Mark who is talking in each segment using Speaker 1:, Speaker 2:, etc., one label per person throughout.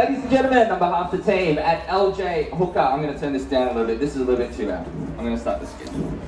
Speaker 1: Ladies and gentlemen, on behalf of the team at LJ Hooker, I'm going to turn this down a little bit. This is a little bit too loud. I'm going to start this again.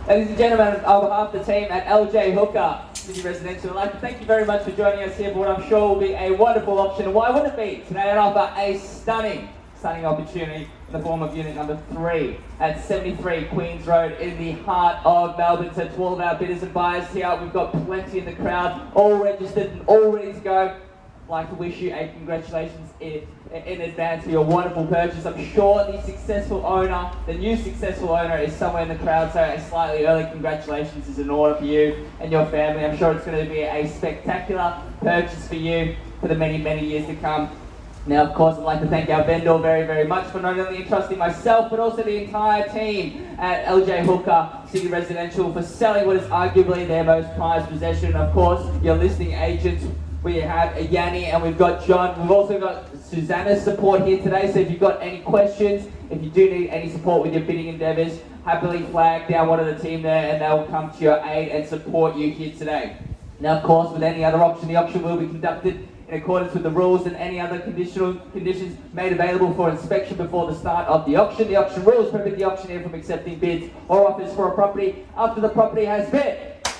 Speaker 1: Ladies and gentlemen, on behalf of the team at LJ Hooker, City Residential, I'd like to thank you very much for joining us here for what I'm sure will be a wonderful auction. And why wouldn't it be? Today I offer a stunning opportunity in the form of unit number 3 at 73 Queens Road in the heart of Melbourne. So to all of our bidders and buyers here, we've got plenty in the crowd, all registered and all ready to go. I'd like to wish you a congratulations in advance for your wonderful purchase. I'm sure the new successful owner is somewhere in the crowd, so a slightly early congratulations is in order for you and your family. I'm sure it's going to be a spectacular purchase for you for the many, many years to come. Now, of course, I'd like to thank our vendor very, very much for not only entrusting myself, but also the entire team at LJ Hooker City Residential for selling what is arguably their most prized possession. Of course, your listing agents, we have Yanni and we've got John. We've also got Susanna's support here today, so if you've got any questions, if you do need any support with your bidding endeavours, happily flag down one of the team there and they'll come to your aid and support you here today. Now, of course, with any other auction, the auction will be conducted in accordance with the rules and any other conditions made available for inspection before the start of the auction. The auction rules prohibit the auctioneer from accepting bids or offers for a property after the property has been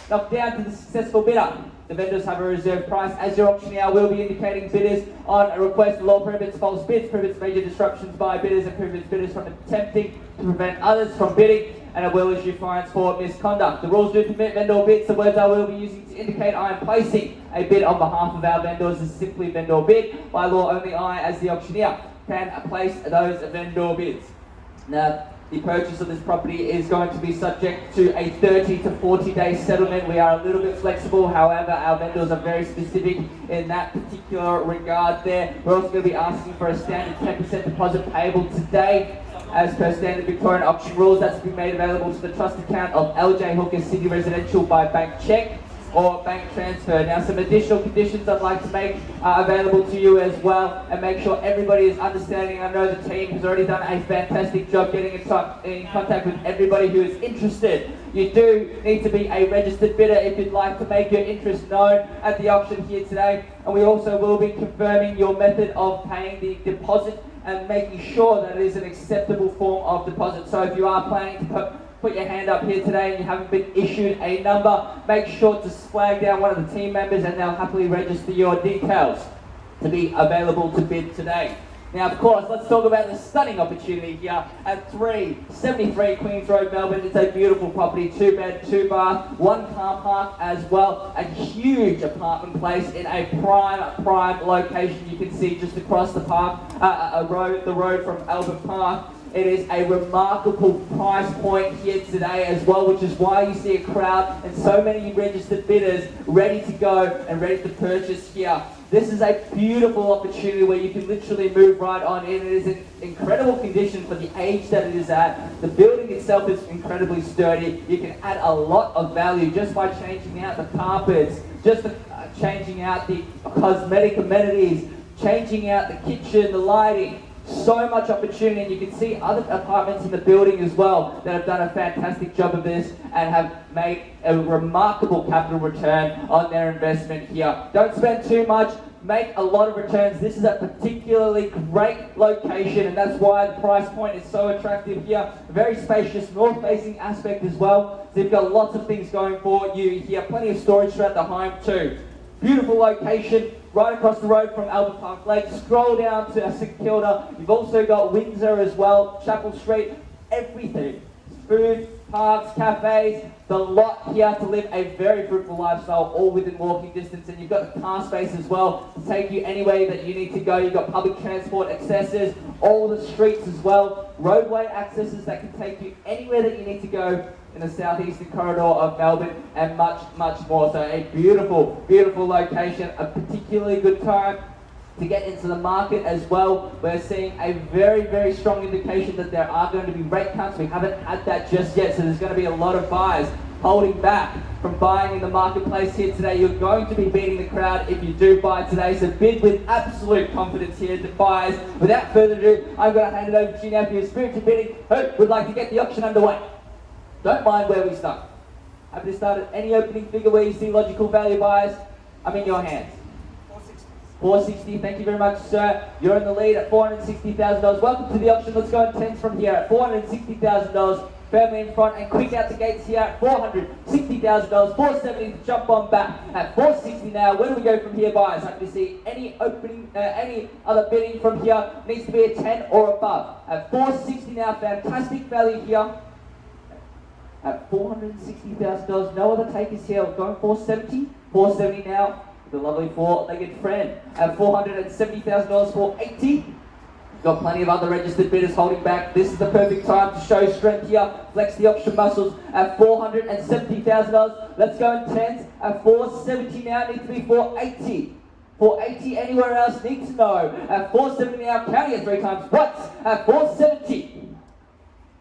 Speaker 1: knocked down to the successful bidder. The vendors have a reserve price. As your auctioneer will be indicating bidders on a request. The law prohibits false bids, prohibits major disruptions by bidders, and prohibits bidders from attempting to prevent others from bidding, and it will issue fines for misconduct. The rules do permit vendor bids. The words I will be using to indicate I am placing a bid on behalf of our vendors is simply vendor bid. By law, only I, as the auctioneer, can place those vendor bids. Now, the purchase of this property is going to be subject to a 30 to 40 day settlement. We are a little bit flexible, however, our vendors are very specific in that particular regard there. We're also going to be asking for a standard 10% deposit payable today. As per standard Victorian auction rules, that's been made available to the trust account of LJ Hooker City Residential by bank cheque or bank transfer. Now, some additional conditions I'd like to make available to you as well and make sure everybody is understanding. I know the team has already done a fantastic job getting in contact with everybody who is interested. You do need to be a registered bidder if you'd like to make your interest known at the auction here today. And we also will be confirming your method of paying the deposit and making sure that it is an acceptable form of deposit. So if you are planning to put your hand up here today and you haven't been issued a number, make sure to flag down one of the team members and they'll happily register your details to be available to bid today. Now, of course, let's talk about the stunning opportunity here at 373 Queens Road, Melbourne. It's a beautiful property, 2 bed, 2 bath, 1 car park as well. A huge apartment place in a prime location. You can see just across the park, the road from Albert Park. It is a remarkable price point here today as well, which is why you see a crowd and so many registered bidders ready to go and ready to purchase here. This is a beautiful opportunity where you can literally move right on in. It is in incredible condition for the age that it is at. The building itself is incredibly sturdy. You can add a lot of value just by changing out the carpets, just changing out the cosmetic amenities, changing out the kitchen, the lighting. So much opportunity, and you can see other apartments in the building as well that have done a fantastic job of this and have made a remarkable capital return on their investment here. Don't spend too much, make a lot of returns. This is a particularly great location, and that's why the price point is so attractive here. A very spacious north-facing aspect as well, so you've got lots of things going for you here. Plenty of storage throughout the home too. Beautiful location, right across the road from Albert Park Lake. Scroll down to St Kilda. You've also got Windsor as well, Chapel Street, everything. Food, parks, cafes, the lot here to live a very fruitful lifestyle, all within walking distance. And you've got the car space as well to take you anywhere that you need to go. You've got public transport accesses, all the streets as well, roadway accesses that can take you anywhere that you need to go in the southeastern corridor of Melbourne, and much, much more. So a beautiful, beautiful location, a particularly good time to get into the market as well. We're seeing a very, very strong indication that there are going to be rate cuts. We haven't had that just yet, so there's going to be a lot of buyers holding back from buying in the marketplace here today. You're going to be beating the crowd if you do buy today, so bid with absolute confidence here to buyers. Without further ado, I'm going to hand it over to you now for your spiritual bidding. Who would like to get the auction underway? Don't mind where we start. Happy to start at any opening figure where you see logical value, buyers. I'm in your hands. 460, thank you very much, sir. You're in the lead at $460,000. Welcome to the auction. Let's go in tens from here at $460,000. Firmly in front and quick out the gates here at $460,000. 470 to jump on back at 460 now. Where do we go from here, buyers? Like to see any opening, any other bidding from here needs to be a 10 or above. At 460 now, fantastic value here. At $460,000, no other takers here. We're going 470. 470 now. The lovely four-legged friend at $470,000 for 80. Got plenty of other registered bidders holding back. This is the perfect time to show strength here. Flex the auction muscles at $470,000. Let's go in tens at 470 now. Needs to be 480. 480 anywhere else? Need to know. At 470 now. Counting it 3 times. Once at 470.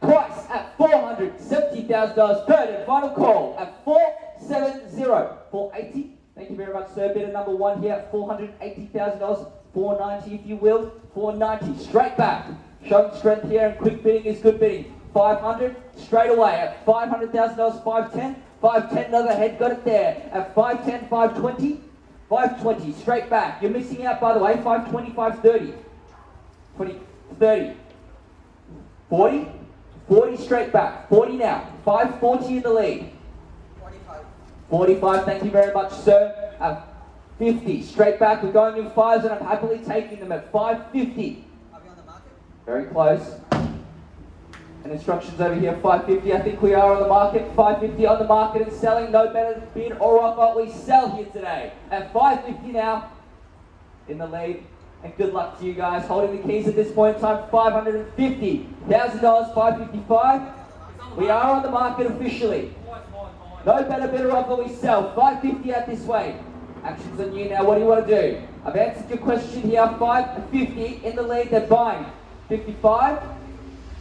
Speaker 1: Twice at $470,000. Third and final call at 470. 480. Thank you very much, sir. Bidder number 1 here at $480,000. 490 if you will. 490. Straight back. Showing strength here and quick bidding is good bidding. 500 straight away at $500,000. 510. 510 another head. Got it there. At 510. 520. 520. Straight back. You're missing out by the way. 520. 530. 20. 30. 40. 40 straight back. 40 now. 540 in the lead. 45, thank you very much, sir. 50, straight back. We're going in 5s and I'm happily taking them at 550.
Speaker 2: Are we on the market?
Speaker 1: Very close. And instructions over here, 550. I think we are on the market. 550 on the market and selling. No better bid or offer. We sell here today at 550 now in the lead. And good luck to you guys. Holding the keys at this point in time, $550,000, 555. We are on the market officially. No better bidder offer, we sell. 550 out this way. Action's on you now. What do you want to do? I've answered your question here. 550 in the lead. They're buying. 55,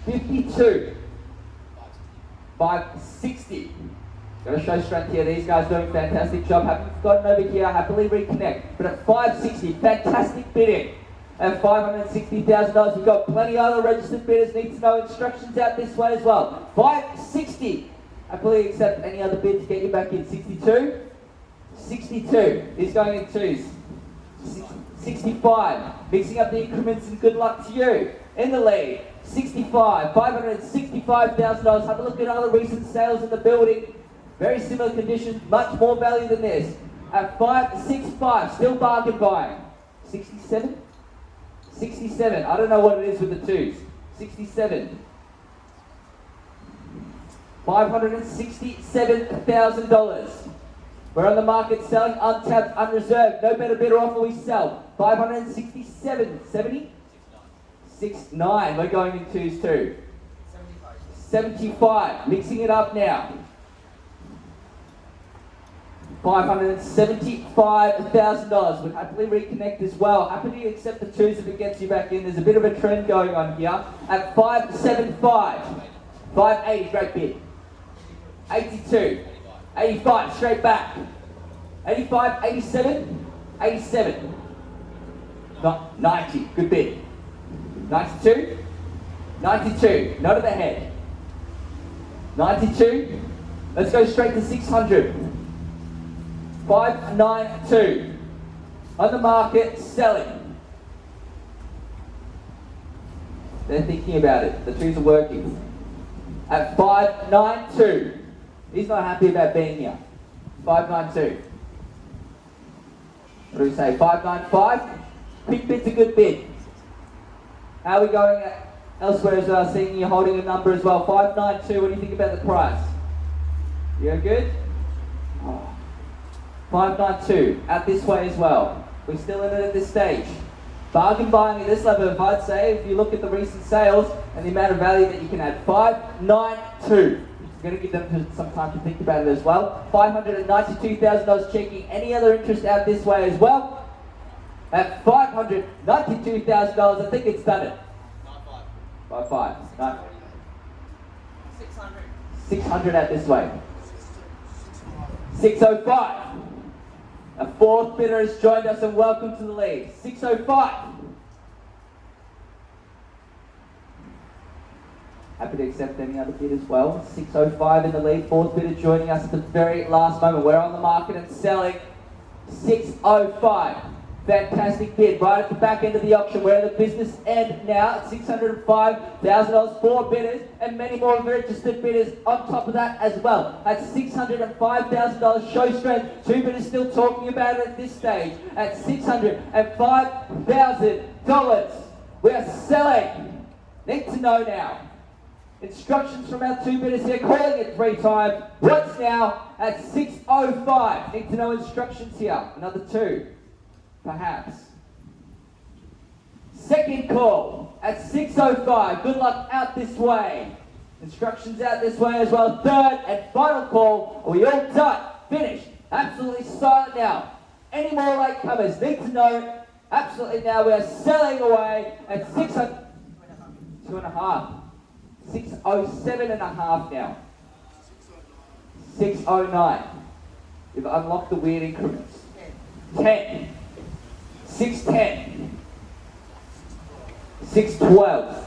Speaker 1: 52, 560. Got to show strength here. These guys doing a fantastic job. Haven't forgotten over here. Happily reconnect. But at 560, fantastic bidding. At $560,000, you've got plenty of other registered bidders. Need to know instructions out this way as well. 560. Happily accept any other bid to get you back in. 62. 62 is going in 2s. 65. Mixing up the increments and good luck to you. In the lead. 65. $565,000. Have a look at other recent sales in the building. Very similar conditions. Much more value than this. At 565. Still bargain buying. 67. 67. I don't know what it is with the 2s. 67. $567,000. We're on the market selling untapped, unreserved. No better bidder offer, we sell. 567, 70? 69. We're going in 2s too. 75. Mixing it up now. $575,000. We'd happily reconnect as well. Happy to accept the 2s if it gets you back in. There's a bit of a trend going on here. At 575. 580, great bid. 82, 85, straight back. 85, 87, 87. 90, good bid. 92, 92, not at the head. 92, let's go straight to 600. 592, on the market, selling. They're thinking about it, the 2s are working. At 592. He's not happy about being here. 592. What do we say? 595. Quick bid's a good bid. How are we going elsewhere as well? Seeing you holding a number as well. 592. What do you think about the price? You're good? Oh. 592. Out this way as well. We're still in it at this stage. Bargain buying at this level, if I'd say, if you look at the recent sales and the amount of value that you can add. 592. I'm going to give them some time to think about it as well. $592,000 checking. Any other interest out this way as well? At $592,000, I think it's done it. 5.
Speaker 2: 600.
Speaker 1: 600 out this way. 605. A 4th bidder has joined us and welcome to the lead. 605. Happy to accept any other bid as well. 605 in the lead. 4th bidder joining us at the very last moment. We're on the market and selling. 605. Fantastic bid right at the back end of the auction. We're at the business end now at $605,000. 4 bidders and many more registered bidders on top of that as well. At $605,000 show strength. 2 bidders still talking about it at this stage. At $605,000. We are selling. Need to know now. Instructions from our 2 bidders here, calling it 3 times. What's now at $605? Need to know instructions here. Another 2. Perhaps. Second call at $605. Good luck out this way. Instructions out this way as well. Third and final call. Are we all done? Finished. Absolutely silent now. Any more latecomers? Need to know. Absolutely now. We are selling away at 600. 2.5. 607.5 now. 609. We've unlocked the weird increments. 10. 610. 612.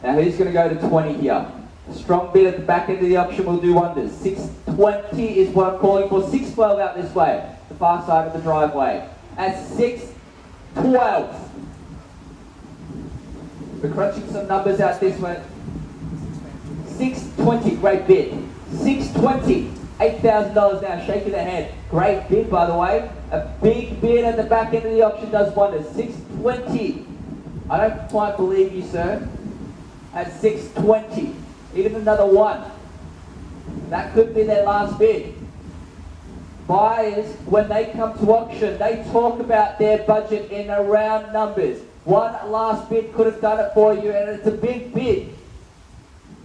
Speaker 1: Now who's going to go to 20 here? A strong bid at the back end of the auction will do wonders. 620 is what I'm calling for. 612 out this way, the far side of the driveway. At 612. We're crunching some numbers out this way. 620, great bid. 620, $8,000 now, shaking the head. Great bid, by the way. A big bid at the back end of the auction does wonders. 620. I don't quite believe you, sir. At 620. Even another 1. That could be their last bid. Buyers, when they come to auction, they talk about their budget in round numbers. 1 last bid could have done it for you, and it's a big bid.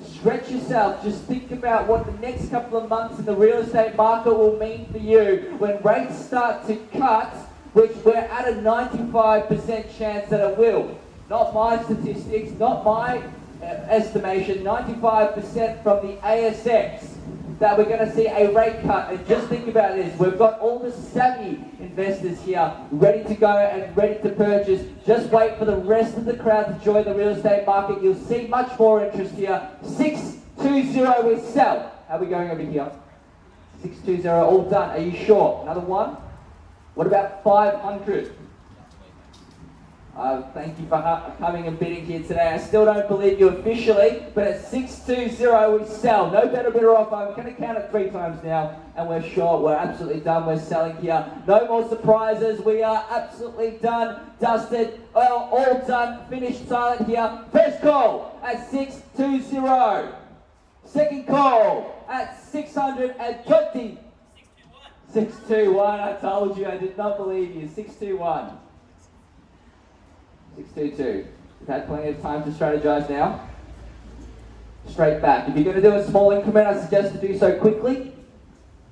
Speaker 1: Stretch yourself. Just think about what the next couple of months in the real estate market will mean for you when rates start to cut, which we're at a 95% chance that it will. Not my statistics, not my estimation, 95% from the ASX that we're going to see a rate cut. And just think about this, we've got all the savvy investors here ready to go and ready to purchase. Just wait for the rest of the crowd to join the real estate market. You'll see much more interest here. 620 we sell. How are we going over here? 620, all done. Are you sure? Another 1? What about 500? Thank you for coming and bidding here today. I still don't believe you officially, but at 620 we sell. No better bidder offer. I'm going to count it 3 times now, and we're short. We're absolutely done. We're selling here. No more surprises. We are absolutely done, dusted, all done, finished, silent here. First call at 620. Second call at 620. 621. I told you. I did not believe you. 621. 622. We've had plenty of time to strategize now. Straight back. If you're going to do a small increment, I suggest to do so quickly.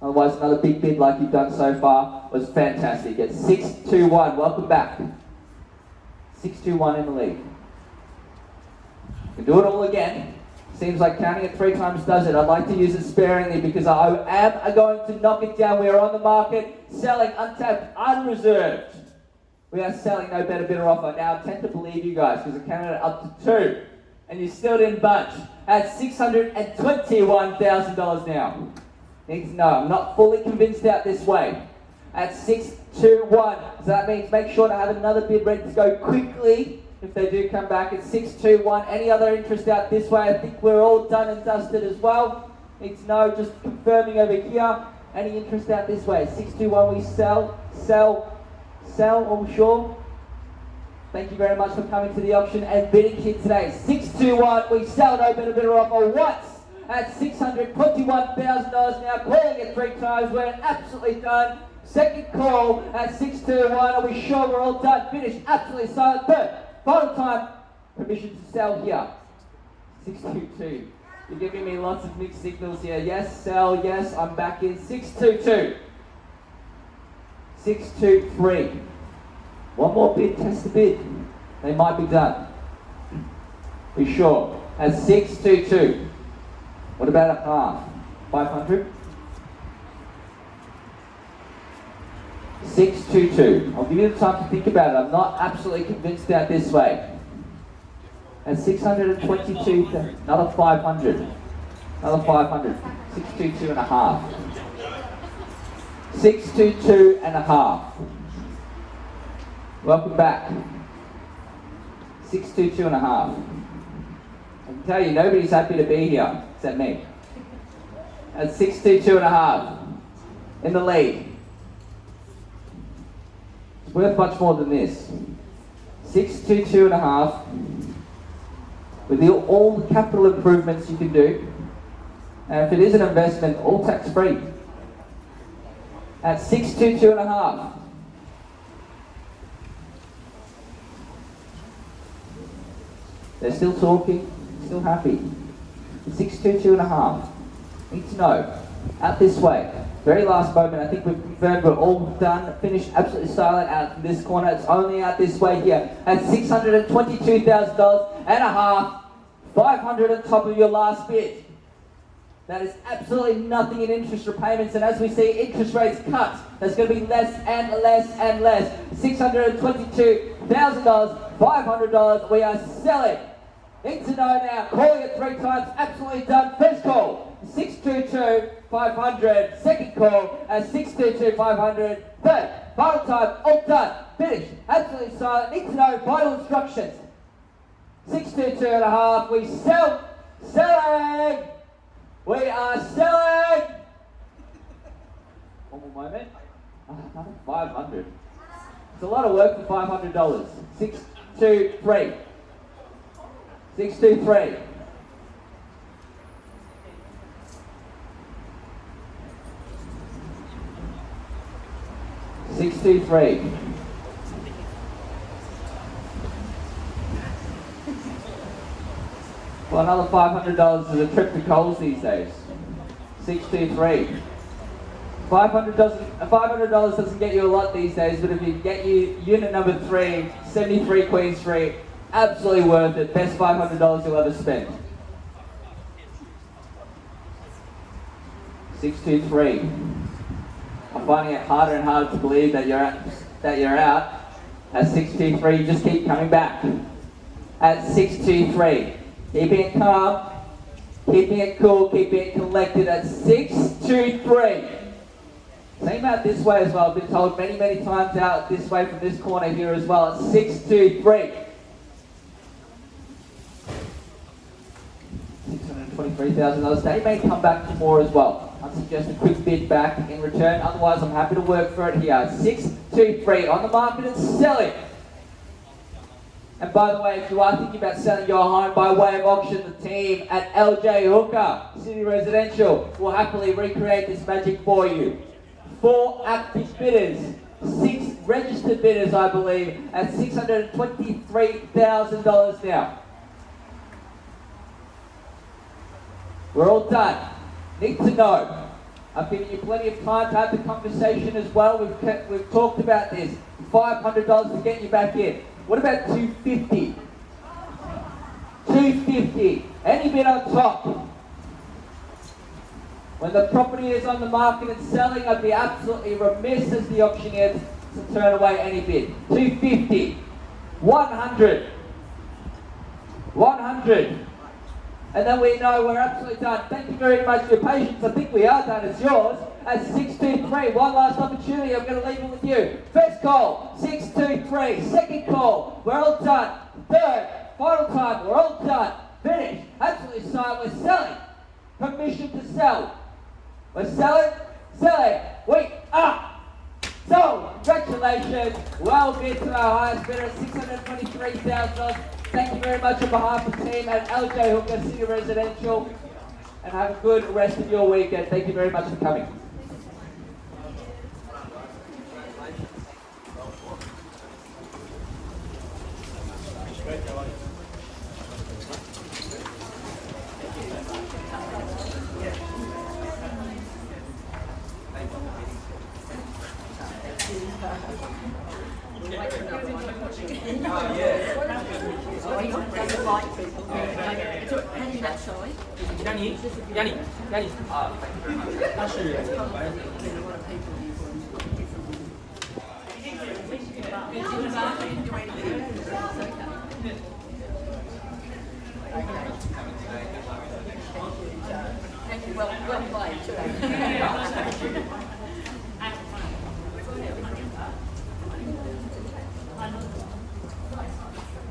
Speaker 1: Otherwise, another big bid like you've done so far was fantastic. At 621. Welcome back. 621 in the lead. You can do it all again. Seems like counting it 3 times does it. I'd like to use it sparingly because I am going to knock it down. We are on the market, selling untapped, unreserved. We are selling, no better bidder offer. Now I tend to believe you guys because I counted it up to 2 and you still didn't budge. At $621,000 now. Need to know, I'm not fully convinced out this way. At 621, so that means make sure to have another bid ready to go quickly if they do come back at 621. Any other interest out this way? I think we're all done and dusted as well. Need to know, just confirming over here. Any interest out this way? 621 we sell, all sure? Thank you very much for coming to the auction and bidding here today. 621, we sell, no better bidder offer once at $621,000 now, calling it 3 times, we're absolutely done. Second call at 621, are we sure we're all done? Finished, absolutely silent. Third, final time, permission to sell here. 622, you're giving me lots of mixed signals here. Yes, sell, yes, I'm back in. 622. 623. One more bid, test the bid. They might be done. We sure? At 622. What about a half? 500? 622. I'll give you the time to think about it. I'm not absolutely convinced out this way. At 622, another 500. Another 500. 622 and a half. 622 and a half. Welcome back. 622 and a half. I can tell you, nobody's happy to be here, except me. At 622 and a half, in the lead. It's worth much more than this. 622 and a half, with all the capital improvements you can do, and if it is an investment, all tax-free. At 622 and a half. They're still talking, still happy. 622 and a half. Need to know. Out this way. Very last moment, I think we've confirmed we're all done, finished, absolutely silent out in this corner. It's only out this way here. At $622,000 and a half, 500 on top of your last bid. That is absolutely nothing in interest repayments, and as we see interest rates cut, there's going to be less and less and less. $622,000, $500, we are selling. Need to know now, calling it 3 times, absolutely done. First call, 622, 500. Second call, at 622, 500. Third, final time, all done, finished, absolutely silent. Need to know final instructions. 622 and a half, we sell, selling. We are selling. One more moment. Another 500. It's a lot of work for $500. 623. 623. Well, another $500 is a trip to Coles these days. 623. $500 doesn't get you a lot these days, but if you get you unit number 3, 73 Queen Street, absolutely worth it. Best $500 you'll ever spend. 623. I'm finding it harder and harder to believe that you're out. At 623, you just keep coming back. At 623. Keeping it calm, keeping it cool, keeping it collected at 623. Same out this way as well. I've been told many, many times out this way from this corner here as well at 623. $623,000. They may come back for more as well. I suggest a quick bid back in return. Otherwise, I'm happy to work for it here. 623 on the market and selling. And by the way, if you are thinking about selling your home by way of auction, the team at LJ Hooker City Residential will happily recreate this magic for you. 4 active bidders, 6 registered bidders, I believe, at $623,000 now. We're all done. Need to know. I've given you plenty of time to have the conversation as well. We've talked about this. $500 to get you back in. What about $250? $250. Any bid on top. When the property is on the market and selling, I'd be absolutely remiss as the auctioneer to turn away any bid. $250. $100. $100. And then we know we're absolutely done. Thank you very much for your patience. I think we are done. It's yours. At 623, one last opportunity. I'm going to leave it with you. First call, 623. Second call, we're all done. Third, final time, we're all done. Finished. Absolutely silent. We're selling. Permission to sell. We're selling. Selling. We are sold. Congratulations. Well bid to our highest bidder at $623,000. Thank you very much on behalf of the team at LJ Hooker City Residential. And have a good rest of your weekend. Thank you very much for coming.
Speaker 2: Yanni. 他是。
Speaker 3: Thank you. Well played too.